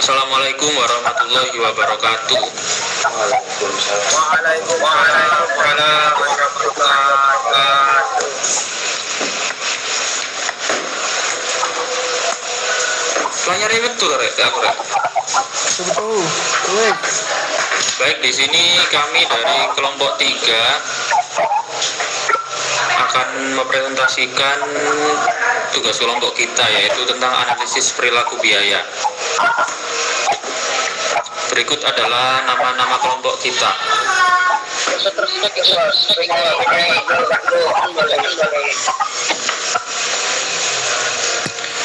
Assalamualaikum warahmatullahi wabarakatuh. Waalaikumsalam. Waalaikumsalam warahmatullahi wabarakatuh. Layarnya betul rek, aku rek. Betul. Baik. Baik, di sini kami dari kelompok 3 akan mempresentasikan tugas kelompok kita, yaitu tentang analisis perilaku biaya. Berikut adalah nama-nama kelompok kita.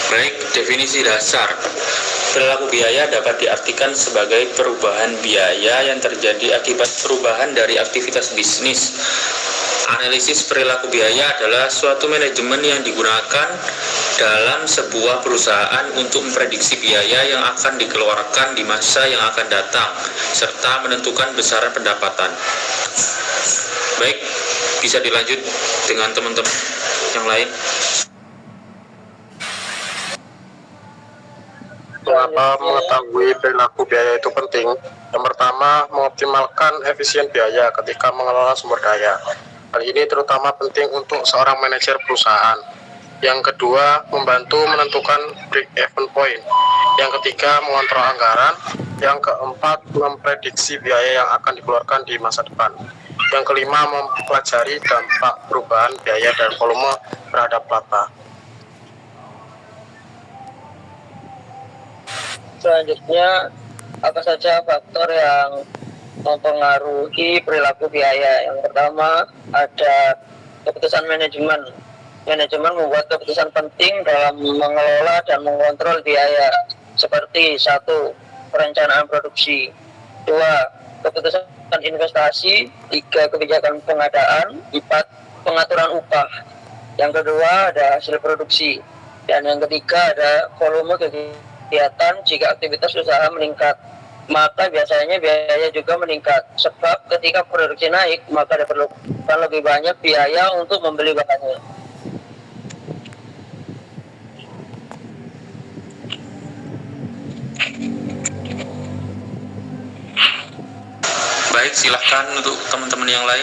Baik, definisi dasar. Perilaku biaya dapat diartikan sebagai perubahan biaya yang terjadi akibat perubahan dari aktivitas bisnis. Analisis perilaku biaya adalah suatu manajemen yang digunakan dalam sebuah perusahaan untuk memprediksi biaya yang akan dikeluarkan di masa yang akan datang, serta menentukan besaran pendapatan. Baik, bisa dilanjut dengan teman-teman yang lain. Mengapa mengetahui perilaku biaya itu penting? Yang pertama, mengoptimalkan efisien biaya ketika mengelola sumber daya. Hal ini terutama penting untuk seorang manajer perusahaan. Yang kedua, membantu menentukan break-even point. Yang ketiga, mengontrol anggaran. Yang keempat, memprediksi biaya yang akan dikeluarkan di masa depan. Yang kelima, mempelajari dampak perubahan biaya dan volume terhadap laba. Selanjutnya, apa saja faktor yang mempengaruhi perilaku biaya? Yang pertama, ada keputusan manajemen. Manajemen membuat keputusan penting dalam mengelola dan mengontrol biaya, seperti 1. Perencanaan produksi, 2. Keputusan investasi, 3. Kebijakan pengadaan, 4. Pengaturan upah. Yang kedua ada hasil produksi, dan yang ketiga ada volume kegiatan. Jika aktivitas usaha meningkat, maka biasanya biaya juga meningkat. Sebab ketika produksi naik, maka diperlukan lebih banyak biaya untuk membeli bahannya. Baik, silahkan untuk teman-teman yang lain.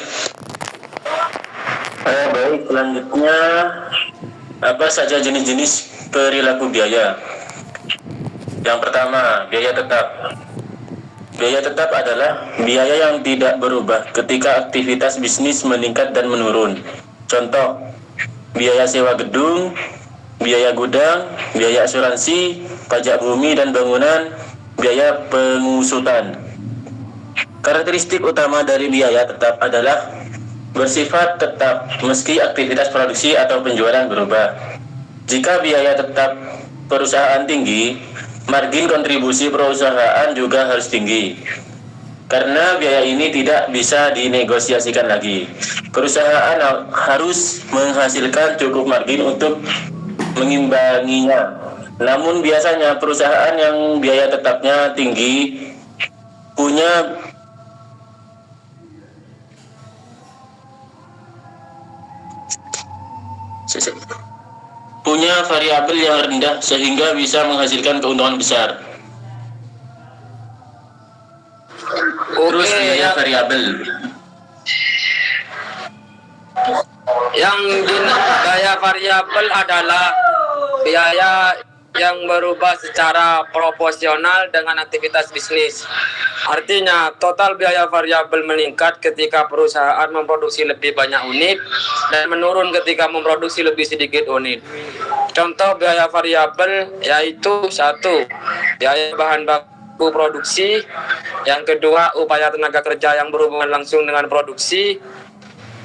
Baik, selanjutnya apa saja jenis-jenis perilaku biaya? Yang pertama, biaya tetap. Biaya tetap adalah biaya yang tidak berubah ketika aktivitas bisnis meningkat dan menurun. Contoh, biaya sewa gedung, biaya gudang, biaya asuransi, pajak bumi dan bangunan, biaya pengusutan. Karakteristik utama dari biaya tetap adalah bersifat tetap meski aktivitas produksi atau penjualan berubah. Jika biaya tetap perusahaan tinggi, margin kontribusi perusahaan juga harus tinggi. Karena biaya ini tidak bisa dinegosiasikan lagi. Perusahaan harus menghasilkan cukup margin untuk mengimbanginya. Namun biasanya perusahaan yang biaya tetapnya tinggi punya variabel yang rendah sehingga bisa menghasilkan keuntungan besar. Terus biaya variabel. Yang biaya variabel adalah biaya yang berubah secara proporsional dengan aktivitas bisnis. Artinya, total biaya variabel meningkat ketika perusahaan memproduksi lebih banyak unit dan menurun ketika memproduksi lebih sedikit unit. Contoh biaya variabel yaitu 1. Biaya bahan baku produksi. Yang kedua, upaya tenaga kerja yang berhubungan langsung dengan produksi.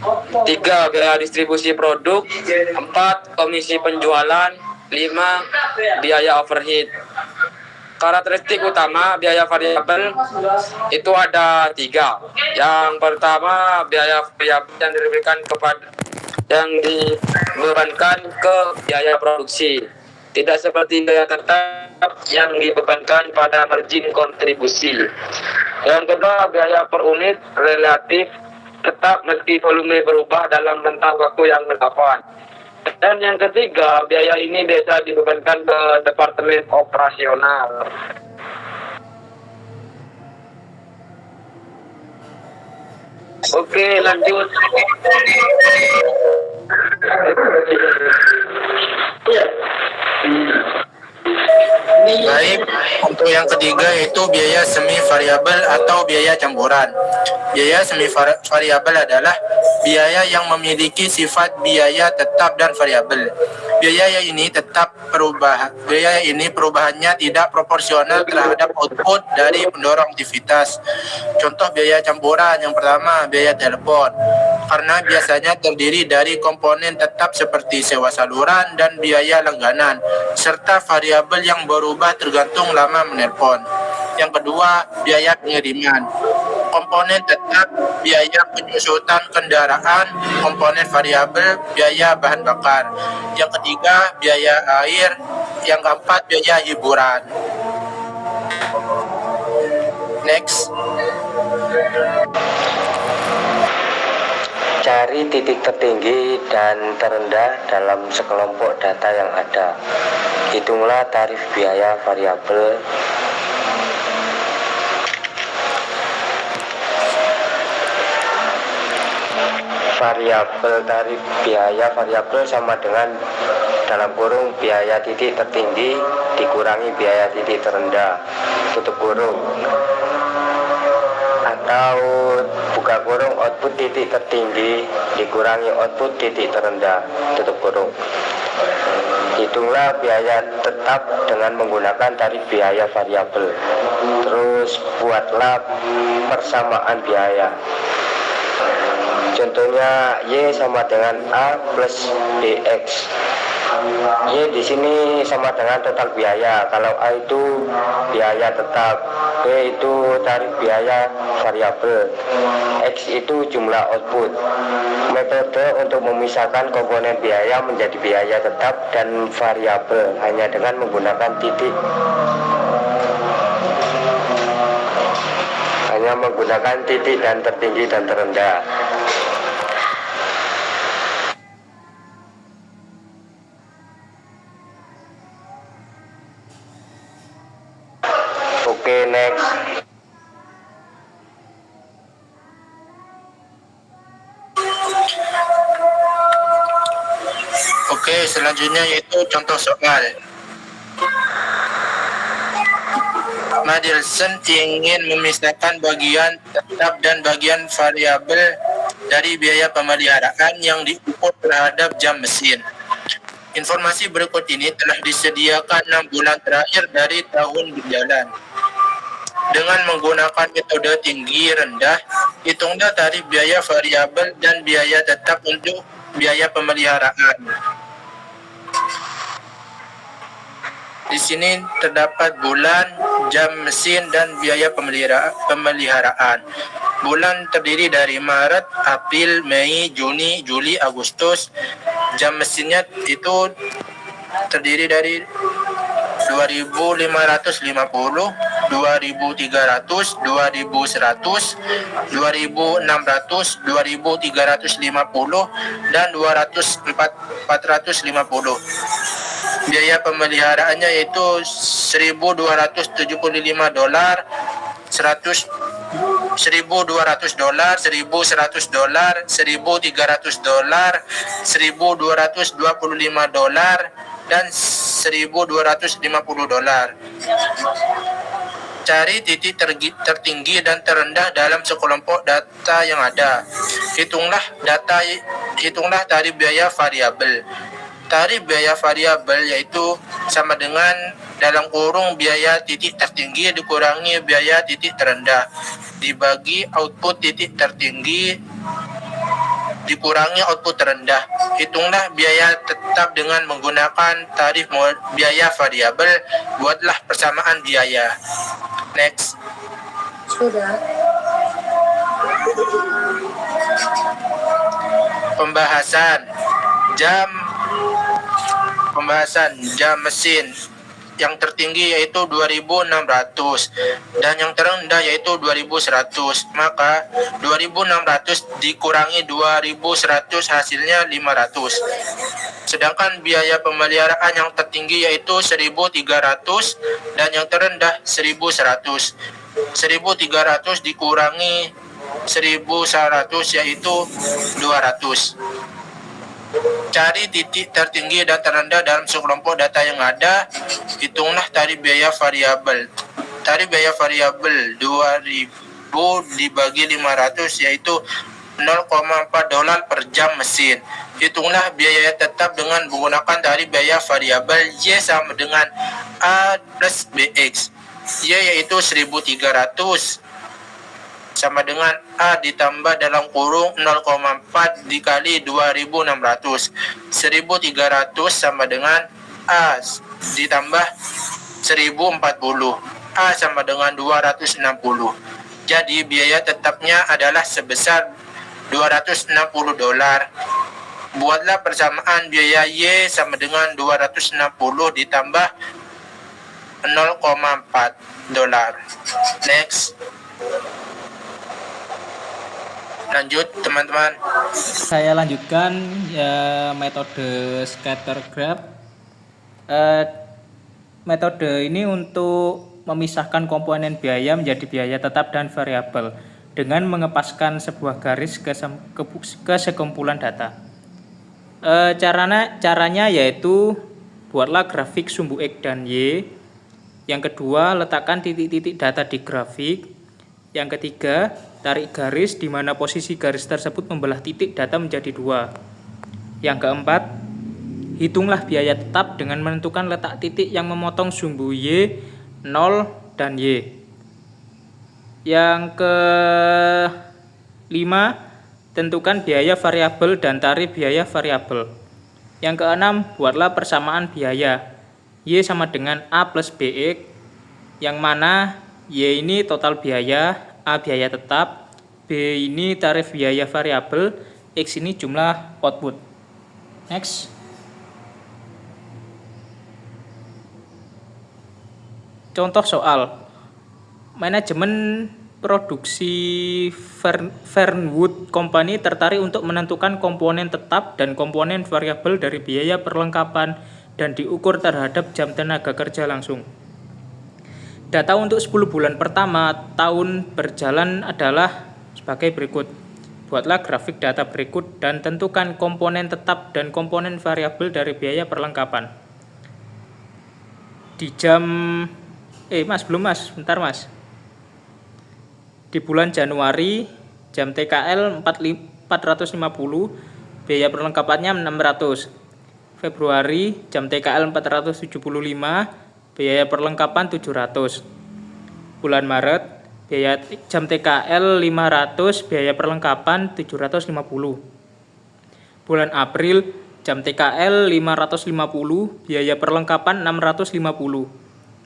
3. Biaya distribusi produk. 4. Komisi penjualan. 5. Biaya overhead. Karakteristik utama biaya variabel itu ada 3. Yang pertama, biaya variabel yang dibebankan ke biaya produksi, tidak seperti biaya tetap yang dibebankan pada margin kontribusi. Yang kedua, biaya per unit relatif tetap meski volume berubah dalam rentang waktu yang bersamaan. Dan yang ketiga, biaya ini biasa dibebankan ke departemen operasional. Oke, lanjut. Baik, untuk yang ketiga yaitu biaya semi variabel atau biaya campuran. Biaya semi variabel adalah biaya yang memiliki sifat biaya tetap dan variabel. Biaya ini perubahannya tidak proporsional terhadap output dari pendorong aktivitas. Contoh biaya campuran yang pertama biaya telepon, karena biasanya terdiri dari komponen tetap seperti sewa saluran dan biaya langganan, serta variabel yang berubah tergantung lama menelpon. Yang kedua, biaya pengiriman. Komponen tetap biaya penyusutan kendaraan, komponen variabel biaya bahan bakar. Yang ketiga, biaya air. Yang keempat, biaya hiburan. Next. Cari titik tertinggi dan terendah dalam sekelompok data yang ada. Hitunglah tarif biaya variabel. Tarif biaya variabel sama dengan dalam kurung biaya titik tertinggi dikurangi biaya titik terendah, tutup kurung, atau buka kurung output titik tertinggi dikurangi output titik terendah, tutup kurung. Hitunglah biaya tetap dengan menggunakan tarif biaya variabel. Terus buatlah persamaan biaya. Contohnya Y sama dengan A plus BX. Y di sini sama dengan total biaya. Kalau A itu biaya tetap, B itu tarif biaya variabel, X itu jumlah output. Metode untuk memisahkan komponen biaya menjadi biaya tetap dan variabel hanya dengan menggunakan titik. Hanya menggunakan titik dan tertinggi dan terendah. Oke, next. Oke, selanjutnya yaitu contoh soal. Madison ingin memisahkan bagian tetap dan bagian variabel dari biaya pemeliharaan yang diukur terhadap jam mesin. Informasi berikut ini telah disediakan 6 bulan terakhir dari tahun berjalan. Dengan menggunakan metode tinggi rendah, hitunglah tarif biaya variabel dan biaya tetap untuk biaya pemeliharaan. Di sini terdapat bulan, jam mesin, dan biaya pemeliharaan. Bulan terdiri dari Maret, April, Mei, Juni, Juli, Agustus. Jam mesinnya itu terdiri dari 2.550, 2.300, 2.100, 2.600, 2.350, dan 450. Biaya pemeliharaannya yaitu $1.275, $1.200, $1.100, $1.300, $1.225, dan $1.250. Cari titik tertinggi dan terendah dalam sekelompok data yang ada. Hitunglah tarif biaya variabel. Tarif biaya variabel yaitu sama dengan dalam kurung biaya titik tertinggi dikurangi biaya titik terendah dibagi output titik tertinggi dikurangi output terendah. Hitunglah biaya tetap dengan menggunakan tarif biaya variabel. Buatlah persamaan biaya. Next. Sudah. Pembahasan jam mesin. Yang tertinggi yaitu 2.600 dan yang terendah yaitu 2.100. Maka 2.600 dikurangi 2.100 hasilnya 500. Sedangkan biaya pemeliharaan yang tertinggi yaitu 1.300 dan yang terendah 1.100. 1.300 dikurangi 1100 yaitu 200. Cari titik tertinggi dan terendah dalam sekelompok data yang ada. Hitunglah tarif biaya variabel. Tarif biaya variabel 2000 dibagi 500 yaitu 0,4 dolar per jam mesin. Hitunglah biaya tetap dengan menggunakan tarif biaya variabel Y sama dengan A plus BX. Y yaitu 1300 sama dengan A ditambah dalam kurung 0,4 dikali 2600. 1300 sama dengan A ditambah 1040. A sama dengan 260. Jadi biaya tetapnya adalah sebesar 260 dolar. Buatlah persamaan biaya Y sama dengan 260 ditambah 0,4 dolar. Next. Lanjut teman-teman. Saya lanjutkan metode scatter graph. Metode ini untuk memisahkan komponen biaya menjadi biaya tetap dan variabel dengan mengepaskan sebuah garis ke sekumpulan data. Caranya yaitu buatlah grafik sumbu X dan Y. Yang kedua, letakkan titik-titik data di grafik. Yang ketiga, tarik garis di mana posisi garis tersebut membelah titik data menjadi 2. Yang keempat, hitunglah biaya tetap dengan menentukan letak titik yang memotong sumbu Y, 0, dan Y. Yang kelima, tentukan biaya variabel dan tarif biaya variabel. Yang keenam, buatlah persamaan biaya. Y sama dengan A plus BX, yang mana Y ini total biaya, A biaya tetap, B ini tarif biaya variabel, X ini jumlah output. Next. Contoh soal. Manajemen produksi Fernwood Company tertarik untuk menentukan komponen tetap dan komponen variabel dari biaya perlengkapan dan diukur terhadap jam tenaga kerja langsung. Data untuk 10 bulan pertama tahun berjalan adalah sebagai berikut. Buatlah grafik data berikut dan tentukan komponen tetap dan komponen variabel dari biaya perlengkapan. Di jam Di bulan Januari, jam TKL 450, biaya perlengkapannya 600. Februari, jam TKL 475, biaya perlengkapan 700. Bulan Maret, biaya jam TKL 500, biaya perlengkapan 750. Bulan April, jam TKL 550, biaya perlengkapan 650.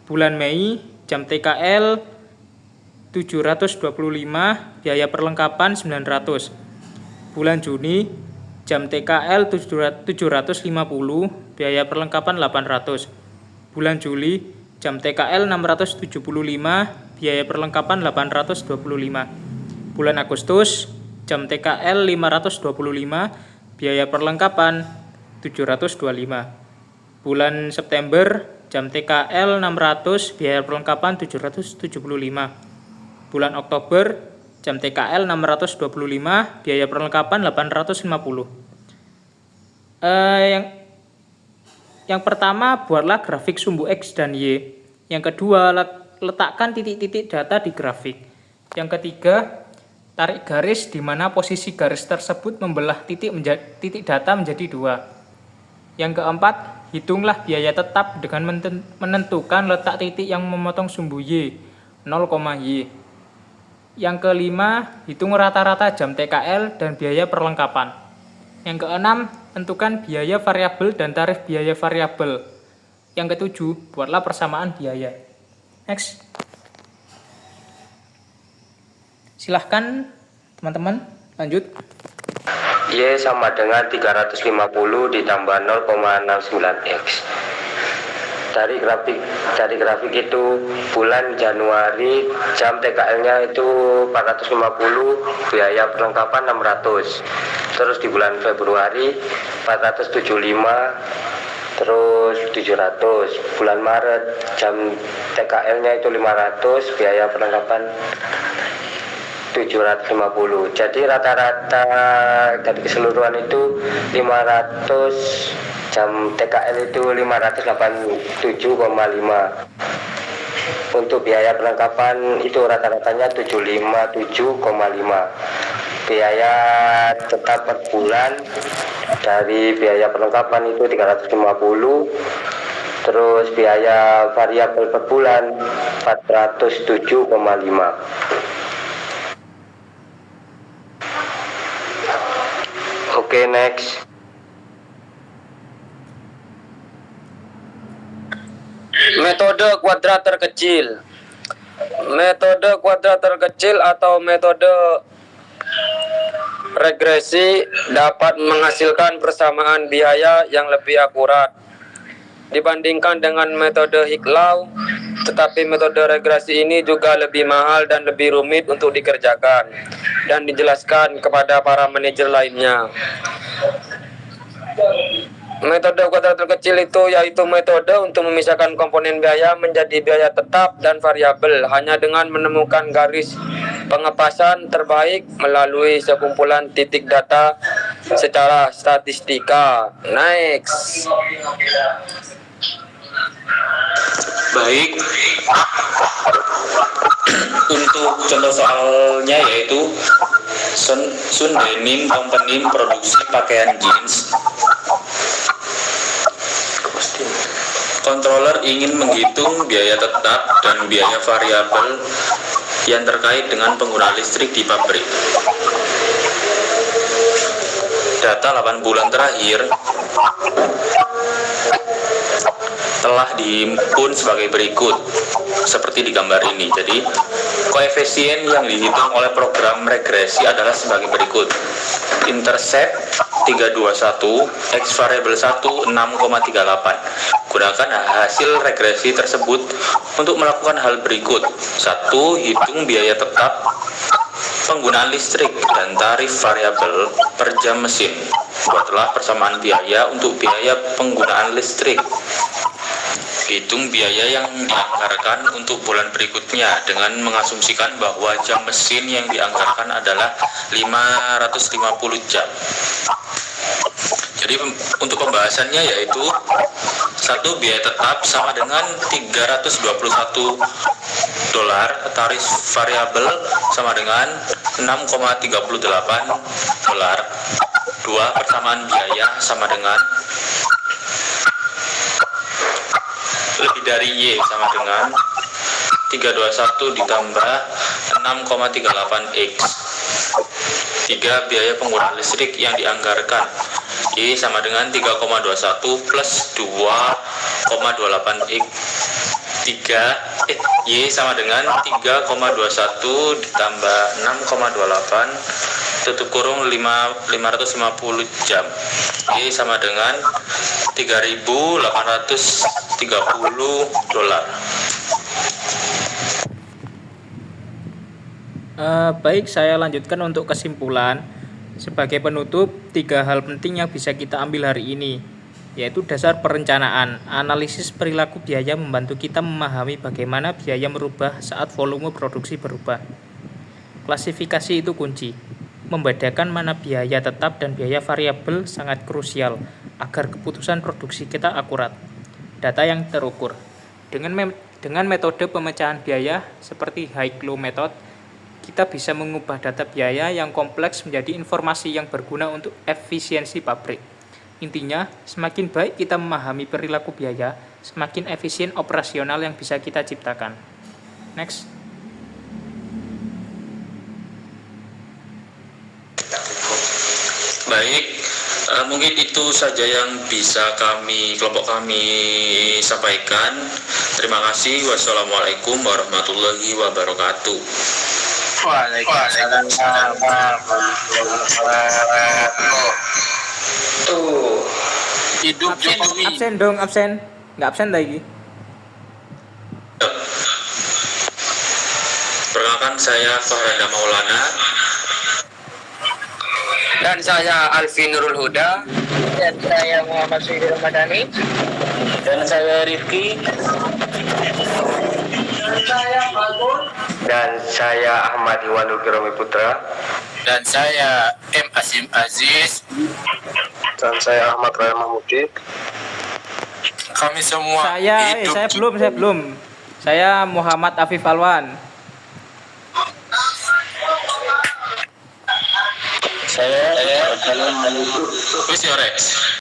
Bulan Mei, jam TKL 725, biaya perlengkapan 900. Bulan Juni, jam TKL 750, biaya perlengkapan 800. Bulan Juli, jam TKL 675, biaya perlengkapan 825. Bulan Agustus, jam TKL 525, biaya perlengkapan 725. Bulan September, jam TKL 600, biaya perlengkapan 775. Bulan Oktober, jam TKL 625, biaya perlengkapan 850. Yang pertama, buatlah grafik sumbu X dan Y. Yang kedua, letakkan titik-titik data di grafik. Yang ketiga, tarik garis di mana posisi garis tersebut membelah titik data menjadi 2. Yang keempat, hitunglah biaya tetap dengan menentukan letak titik yang memotong sumbu Y, 0, Y. Yang kelima, hitung rata-rata jam TKL dan biaya perlengkapan. Yang keenam, tentukan biaya variabel dan tarif biaya variabel. Yang ketujuh, buatlah persamaan biaya. Next. Silahkan teman-teman lanjut. Y sama dengan 350 ditambah 0,69X. Dari grafik itu bulan Januari, jam TKL-nya itu 450, biaya perlengkapan 600. Terus di bulan Februari 475, terus 700. Bulan Maret, jam TKL-nya itu 500, biaya perlengkapan 750. Jadi rata-rata dari keseluruhan itu 500, jam TKL itu 587,5. Untuk biaya perlengkapan itu rata-ratanya 757,5. Biaya tetap per bulan dari biaya perlengkapan itu 350. Terus biaya variabel per bulan 407,5. Oke, next. Metode kuadrat terkecil. Metode kuadrat terkecil atau metode regresi dapat menghasilkan persamaan biaya yang lebih akurat dibandingkan dengan metode Hicklau, tetapi metode regresi ini juga lebih mahal dan lebih rumit untuk dikerjakan dan dijelaskan kepada para manajer lainnya. Metode kuadrat terkecil itu yaitu metode untuk memisahkan komponen biaya menjadi biaya tetap dan variabel hanya dengan menemukan garis pengepasan terbaik melalui sekumpulan titik data secara statistika. Next. Baik, untuk contoh soalnya yaitu Sun Denim Company produksi pakaian jeans. Controller ingin menghitung biaya tetap dan biaya variabel yang terkait dengan penggunaan listrik di pabrik. Data 8 bulan terakhir telah dihimpun sebagai berikut, seperti di gambar ini. Jadi, koefisien yang dihitung oleh program regresi adalah sebagai berikut. Intercept 321, X variabel 1 6,38. Gunakan hasil regresi tersebut untuk melakukan hal berikut. 1. Hitung biaya tetap penggunaan listrik dan tarif variabel per jam mesin. Buatlah persamaan biaya untuk biaya penggunaan listrik. Hitung biaya yang dianggarkan untuk bulan berikutnya dengan mengasumsikan bahwa jam mesin yang dianggarkan adalah 550 jam. Jadi untuk pembahasannya yaitu 1. Biaya tetap sama dengan $321, tarif variabel sama dengan $6,38. 2. Persamaan biaya sama dengan lebih dari Y sama dengan 321 ditambah 6,38X. 3. Biaya penggunaan listrik yang dianggarkan Y sama dengan 3,21 plus 2,28X. Y sama dengan 3,21 ditambah 6,28 tutup kurung 550 jam. Y sama dengan $3.830. Baik, saya lanjutkan untuk kesimpulan. Sebagai penutup, 3 hal penting yang bisa kita ambil hari ini, yaitu dasar perencanaan. Analisis perilaku biaya membantu kita memahami bagaimana biaya merubah saat volume produksi berubah. Klasifikasi itu kunci. Membedakan mana biaya tetap dan biaya variabel sangat krusial agar keputusan produksi kita akurat. Data yang terukur. Dengan metode pemecahan biaya seperti Hicklau method, kita bisa mengubah data biaya yang kompleks menjadi informasi yang berguna untuk efisiensi pabrik. Intinya, semakin baik kita memahami perilaku biaya, semakin efisien operasional yang bisa kita ciptakan. Next. Baik, mungkin itu saja yang bisa kelompok kami sampaikan. Terima kasih. Wassalamualaikum warahmatullahi wabarakatuh. Waalaikumsalam warahmatullahi wabarakatuh. Hidup Jokowi. Absen dong, absen. Nggak absen lagi. Perkenalkan, saya Fahranda Maulana. Dan saya Alfi Nurul Huda. Dan saya Muhammad Syahid Ramadhani. Dan saya Rifki. Dan saya Fagun. Dan saya Ahmad Iwan Romi Putra. Dan saya M. Asim Aziz. Dan saya Ahmad Raya Mahmudi. Kami semua Saya belum. Saya Muhammad Afif Alwan. Saya Wis yo, Rex.